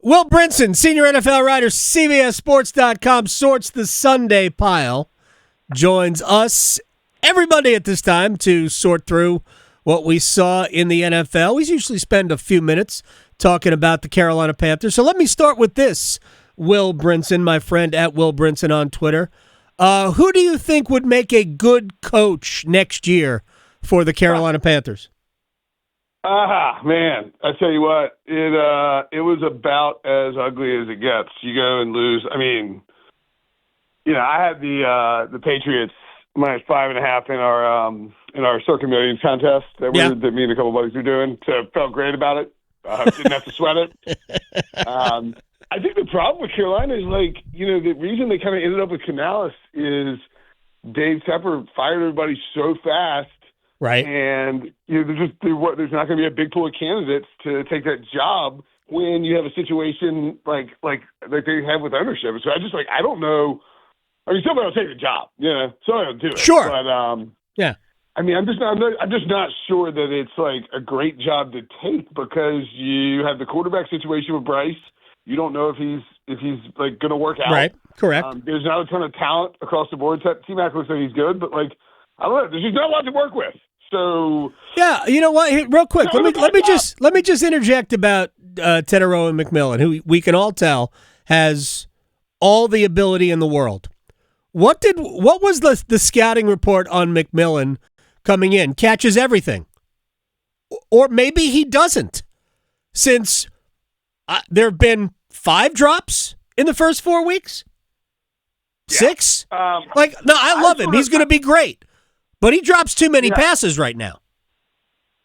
Will Brinson, senior NFL writer, CBSSports.com, sorts the Sunday pile, joins us every Monday at this time to sort through what we saw in the NFL. We usually spend a few minutes talking about the Carolina Panthers. So let me start with this, Will Brinson, my friend at Will Brinson on Twitter. Who do you think would make a good coach next year for the Carolina Panthers? Man, I tell you what, it was about as ugly as it gets. You go and lose. I mean, I had the Patriots minus 5.5 in our Circa Millions contest that me and a couple of buddies were doing. So felt great about it. Didn't have to sweat it. I think the problem with Carolina is the reason they kind of ended up with Canales is Dave Tepper fired everybody so fast. Right. And there's not going to be a big pool of candidates to take that job when you have a situation like they have with ownership. So I don't know. I mean, somebody will take the job, somebody will do it. Sure. But yeah. I mean, I'm just not sure that it's like a great job to take because you have the quarterback situation with Bryce. You don't know if he's like going to work out. Right. Correct. There's not a ton of talent across the board. T-Mac looks like he's good, but I don't know. There's just not a lot to work with. So yeah, you know what? Real quick, let me just interject about Tedero and McMillan, who we can all tell has all the ability in the world. What was the scouting report on McMillan coming in? Catches everything, or maybe he doesn't, since there have been 5 drops in the first 4 weeks. 6? I love him. He's going to be great. But he drops too many passes right now.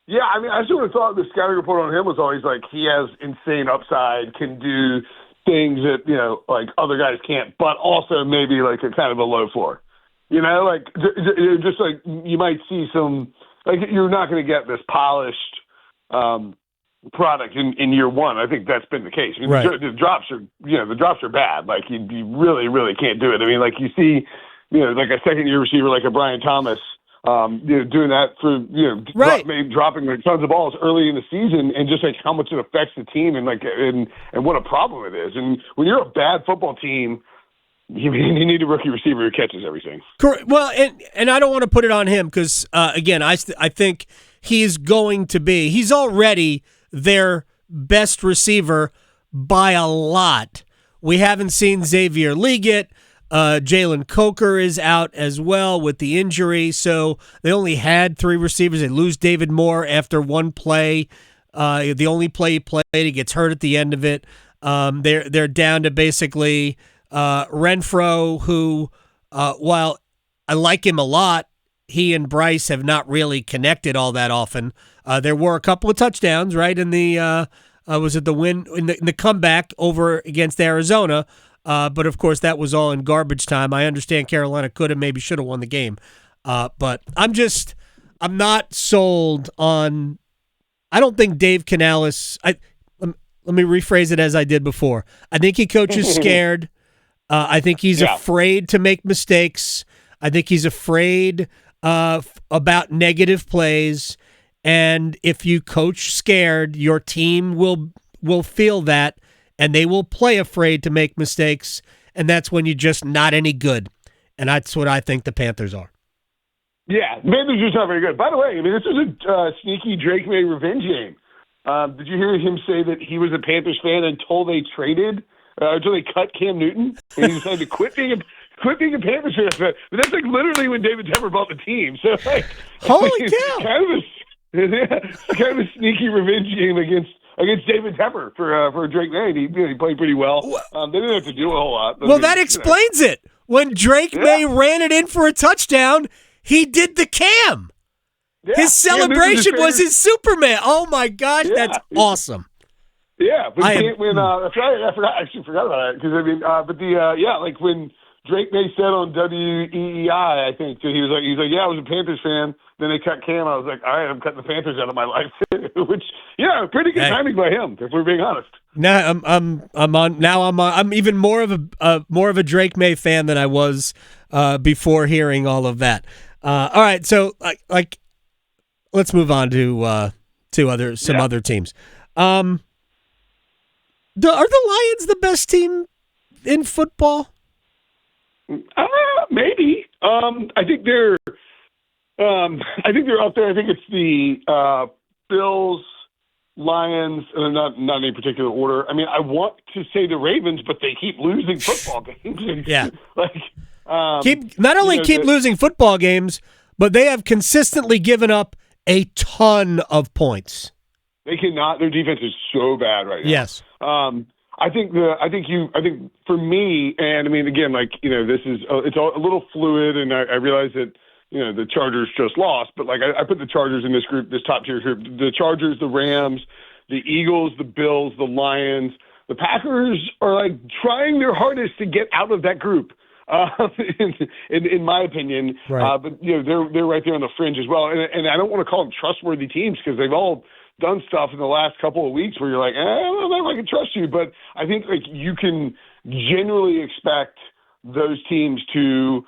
Yeah, I mean, I sort of thought the scouting report on him was always like he has insane upside, can do things that, other guys can't, but also maybe like a kind of a low floor. Just like you might see some, you're not going to get this polished product in year one. I think that's been the case. I mean, right. The drops are bad. Like you really, really can't do it. I mean, like you see, like a second-year receiver like a Brian Thomas, doing that for right. dropping tons of balls early in the season, and just like how much it affects the team, and and what a problem it is. And when you're a bad football team, you need a rookie receiver who catches everything. Correct. Well, and I don't want to put it on him because again, I think he's already their best receiver by a lot. We haven't seen Xavier Legette. Jalen Coker is out as well with the injury, so they only had 3 receivers. They lose David Moore after one play. The only play he played, he gets hurt at the end of it. They're down to basically Renfro, who, while I like him a lot, he and Bryce have not really connected all that often. There were a couple of touchdowns, right, in the was it the win in the comeback over against Arizona. But, of course, that was all in garbage time. I understand Carolina could have, maybe should have won the game. But I'm not sold on – I don't think Dave Canales – let me rephrase it as I did before. I think he coaches scared. I think he's afraid to make mistakes. I think he's afraid about negative plays. And if you coach scared, your team will feel that. And they will play afraid to make mistakes, and that's when you're just not any good. And that's what I think the Panthers are. Yeah, Panthers are just not very good. By the way, I mean, this was a sneaky Drake May revenge game. Did you hear him say that he was a Panthers fan until they cut Cam Newton, and he decided to quit being a Panthers fan? But that's literally when David Tepper bought the team. So holy cow! Kind of a sneaky revenge game against David Tepper for Drake May. He played pretty well. They didn't have to do a whole lot. That explains it. When Drake May ran it in for a touchdown, he did the Cam. Yeah. His celebration was his Superman. Oh my gosh, that's awesome. Yeah, but I forgot about that because when Drake May said on WEEI, I think, so he was like, I was a Panthers fan. Then they cut Cam. I was like, all right, I'm cutting the Panthers out of my life, which, pretty good timing by him, if we're being honest. No, I'm even more of a Drake May fan than I was before hearing all of that. All right, so let's move on to other teams. Are the Lions the best team in football? Maybe. I think they're up there. I think it's the Bills, Lions, and not in any particular order. I mean, I want to say the Ravens, but they keep losing football games. Yeah. Keep losing football games, but they have consistently given up a ton of points. They cannot. Their defense is so bad right now. Yes. I think for me, and I mean, again, this is it's a little fluid, and I realize that the Chargers just lost, but I put the Chargers in this group, this top tier group. The Chargers, the Rams, the Eagles, the Bills, the Lions, the Packers are trying their hardest to get out of that group. In my opinion, right. But they're right there on the fringe as well, and I don't want to call them trustworthy teams because they've all done stuff in the last couple of weeks where you're like, I don't know if I can trust you, but I think you can generally expect those teams to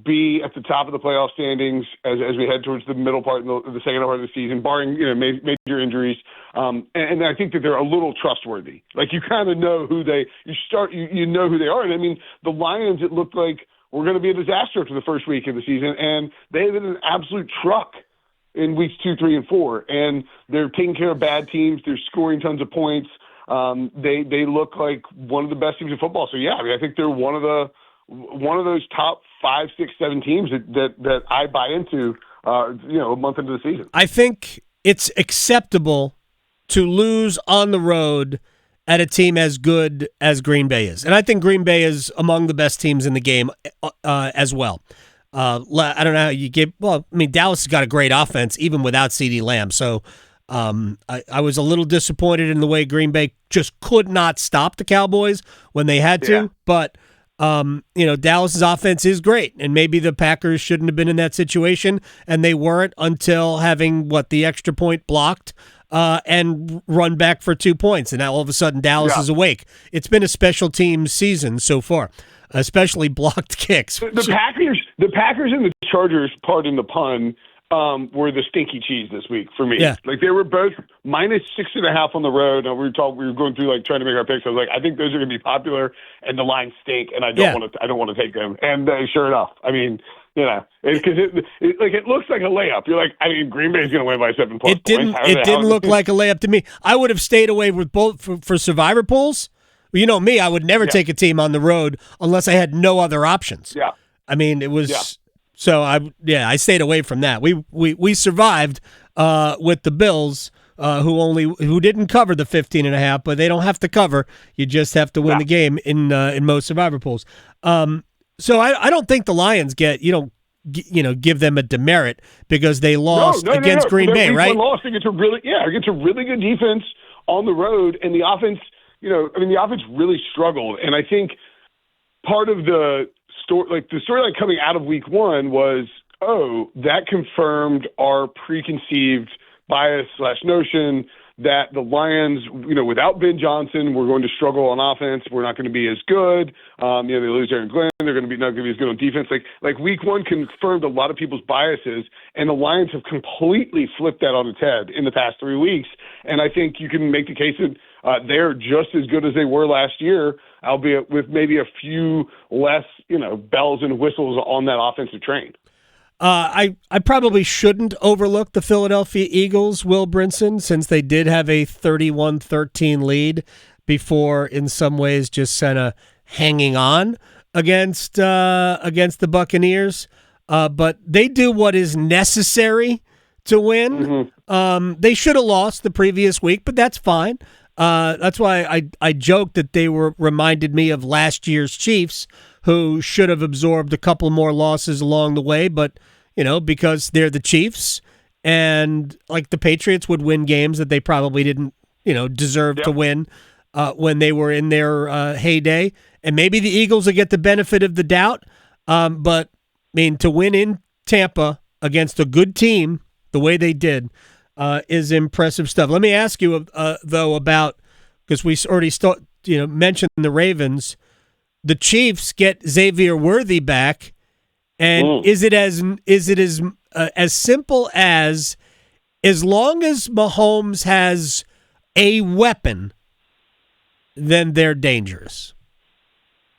be at the top of the playoff standings as we head towards the middle part, the second part of the season, barring major injuries. And I think that they're a little trustworthy. You kind of know who you know who they are. And I mean, the Lions, it looked like were going to be a disaster for the first week of the season, and they've been an absolute truck in weeks 2, 3, and 4, and they're taking care of bad teams. They're scoring tons of points. They look like one of the best teams in football. So yeah, I mean, I think they're one of those top 5, 6, 7 teams that I buy into. A month into the season. I think it's acceptable to lose on the road at a team as good as Green Bay is, and I think Green Bay is among the best teams in the game as well. I don't know how you get. Well, I mean, Dallas has got a great offense even without CeeDee Lamb. So I was a little disappointed in the way Green Bay just could not stop the Cowboys when they had to. Yeah. But Dallas's offense is great, and maybe the Packers shouldn't have been in that situation, and they weren't until having the extra point blocked and run back for 2 points, and now all of a sudden Dallas is awake. It's been a special teams season so far. Especially blocked kicks. The Packers and the Chargers, pardon the pun, were the stinky cheese this week for me. Yeah. They were both -6.5 on the road. And we were going through trying to make our picks. I was like, I think those are going to be popular, and the lines stink, and I don't want to take them. And sure enough, I mean, because it looks like a layup. You're like, I mean, Green Bay's going to win by 7 points. It didn't look like a layup to me. I would have stayed away with both for survivor pools. You know me, I would never take a team on the road unless I had no other options. Yeah. I mean, it was so I stayed away from that. We survived with the Bills who didn't cover the 15.5, but they don't have to cover. You just have to win the game in most survivor pools. So I don't think the Lions give them a demerit because they lost against Green Bay, right? Loss against a really good defense on the road, and the offense. The offense really struggled, and I think part of the storyline coming out of week 1 was, that confirmed our preconceived bias / notion that the Lions, without Ben Johnson, were going to struggle on offense. We're not going to be as good. They lose Aaron Glenn. They're going to be not going to be as good on defense. Like week 1 confirmed a lot of people's biases, and the Lions have completely flipped that on its head in the past 3 weeks. And I think you can make the case that they're just as good as they were last year, albeit with maybe a few less, bells and whistles on that offensive train. I probably shouldn't overlook the Philadelphia Eagles, Will Brinson, since they did have a 31-13 lead before, in some ways, just kind of hanging on against the Buccaneers. But they do what is necessary to win. Mm-hmm. They should have lost the previous week, but that's fine. That's why I joked that they reminded me of last year's Chiefs, who should have absorbed a couple more losses along the way, but because they're the Chiefs, and the Patriots would win games that they probably didn't deserve to win when they were in their heyday, and maybe the Eagles will get the benefit of the doubt. But I mean, to win in Tampa against a good team the way they did is impressive stuff. Let me ask you though about, because we already mentioned the Ravens. The Chiefs get Xavier Worthy back, and is it as simple as long as Mahomes has a weapon, then they're dangerous.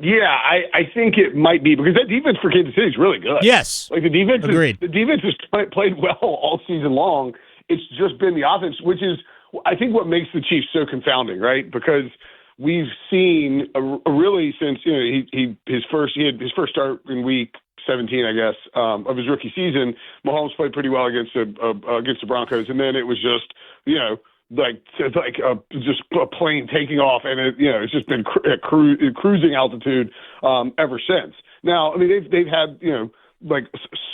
Yeah, I think it might be because that defense for Kansas City is really good. Yes, like the defense has played well all season long. It's just been the offense, which is I think what makes the Chiefs so confounding, right? Because we've seen a really since he had his first start in week 17, I guess, of his rookie season. Mahomes played pretty well against the Broncos, and then it was just just a plane taking off, and it's just been at cruising altitude ever since. Now, I mean, they've had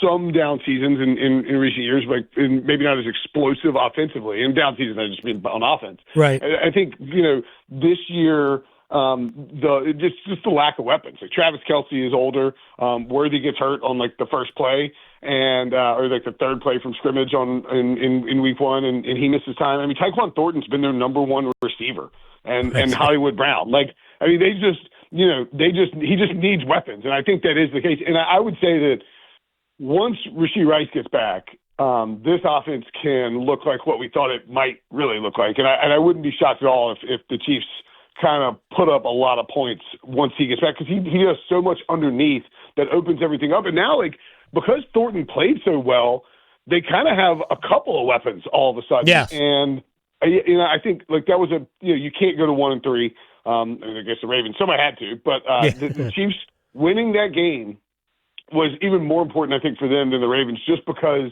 some down seasons in recent years, but maybe not as explosive offensively. And down seasons have just been on offense. Right. I think this year. Just the lack of weapons. Like Travis Kelce is older. Worthy gets hurt on the first play and or the third play from scrimmage in week one, and he misses time. I mean, Tyquan Thornton's been their number one receiver, and Hollywood Brown. He just needs weapons, and I think that is the case. And I would say that once Rashee Rice gets back, this offense can look like what we thought it might really look like, and I wouldn't be shocked at all if the Chiefs kind of put up a lot of points once he gets back because he does so much underneath that opens everything up. And now, because Thornton played so well, they kind of have a couple of weapons all of a sudden. Yes. And I think that was you can't go to 1-3. I guess the Ravens, somebody had to, but the Chiefs winning that game was even more important, I think, for them than the Ravens, just because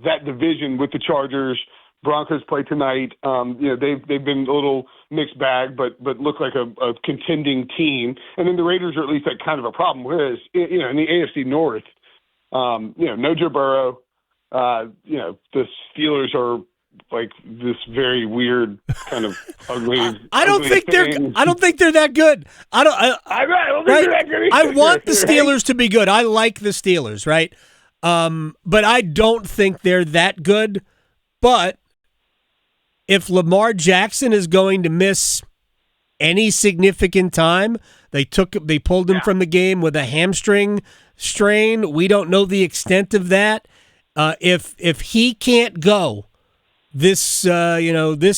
that division with the Chargers. Broncos play tonight. They've been a little mixed bag, but look like a contending team. And then the Raiders are at least kind of a problem. Whereas in the AFC North, no Joe Burrow. The Steelers are this very weird kind of ugly. I don't think they're that good. I don't think they're that good either. I want the Steelers to be good. I like the Steelers, right? But I don't think they're that good. But if Lamar Jackson is going to miss any significant time, they pulled him from the game with a hamstring strain. We don't know the extent of that. If he can't go this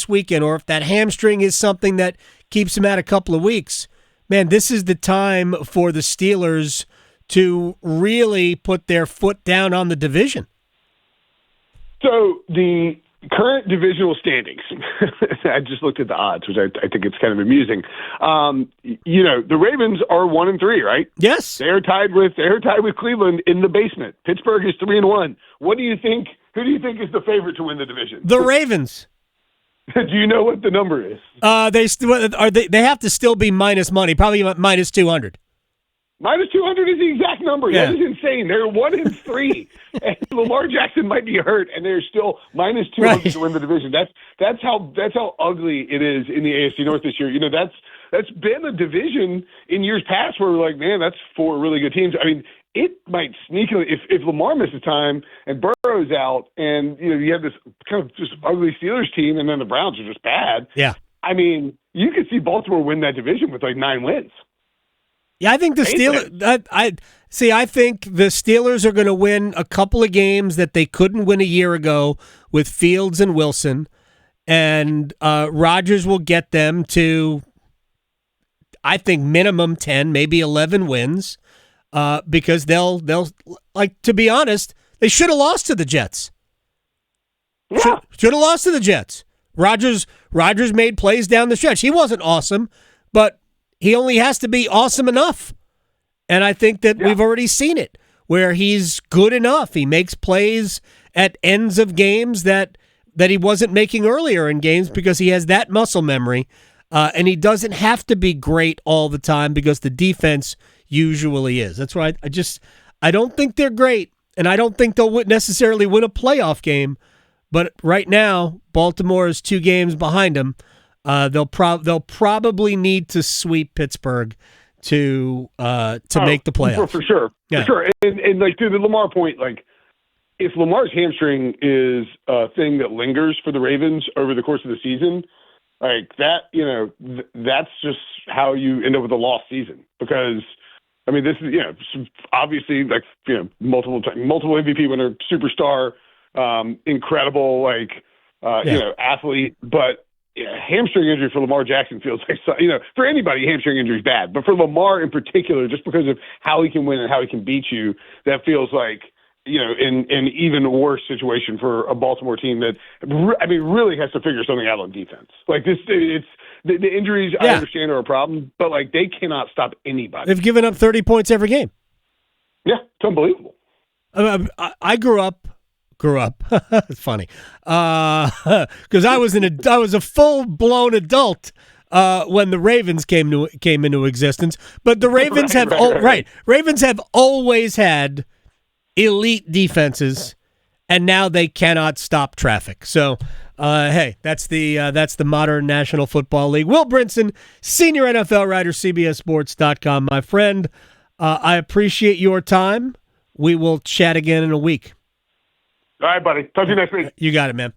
weekend, or if that hamstring is something that keeps him out a couple of weeks, man, this is the time for the Steelers to really put their foot down on the division. So the current divisional standings. I just looked at the odds, which I think it's kind of amusing. The Ravens are 1-3, right? Yes, they're tied with Cleveland in the basement. Pittsburgh is 3-1. What do you think? Who do you think is the favorite to win the division? The Ravens. Do you know what the number is? They have to still be minus money, probably minus 200. Minus 200 is the exact number. Yeah. That is insane. They're 1-3, and Lamar Jackson might be hurt, and they're still minus 200 to win the division. That's how ugly it is in the AFC North this year. That's been a division in years past where we're like, man, that's four really good teams. I mean, it might sneakily if Lamar misses time and Burrow's out, and you have this kind of just ugly Steelers team, and then the Browns are just bad. Yeah, I mean, you could see Baltimore win that division with 9 wins. Yeah, I think the Steelers. I think the Steelers are going to win a couple of games that they couldn't win a year ago with Fields and Wilson, and Rodgers will get them to, I think, minimum 10, maybe 11 wins, because they'll to be honest, they should have lost to the Jets. Yeah. Should have lost to the Jets. Rodgers made plays down the stretch. He wasn't awesome, but he only has to be awesome enough. And I think that we've already seen it, where he's good enough. He makes plays at ends of games that he wasn't making earlier in games because he has that muscle memory. And he doesn't have to be great all the time because the defense usually is. That's why I don't think they're great, and I don't think they'll necessarily win a playoff game. But right now, Baltimore is 2 games behind them. They'll probably need to sweep Pittsburgh to make the playoffs for sure. Yeah. For sure. And to the Lamar point, if Lamar's hamstring is a thing that lingers for the Ravens over the course of the season, that's just how you end up with a lost season. Because I mean, this is obviously multiple MVP winner, superstar, incredible athlete, but hamstring injury for Lamar Jackson feels like, for anybody, hamstring injury is bad. But for Lamar in particular, just because of how he can win and how he can beat you, that feels like, in an even worse situation for a Baltimore team that, really has to figure something out on defense. Like this, it's the injuries, I understand, are a problem, but like they cannot stop anybody. They've given up 30 points every game. Yeah, it's unbelievable. I grew up. It's funny because I was a full-blown adult when the Ravens came into existence. But the Ravens Ravens have always had elite defenses, and now they cannot stop traffic. So, hey, that's the modern National Football League. Will Brinson, senior NFL writer, CBSSports.com, my friend. I appreciate your time. We will chat again in a week. All right, buddy. Talk to you next week. You got it, man.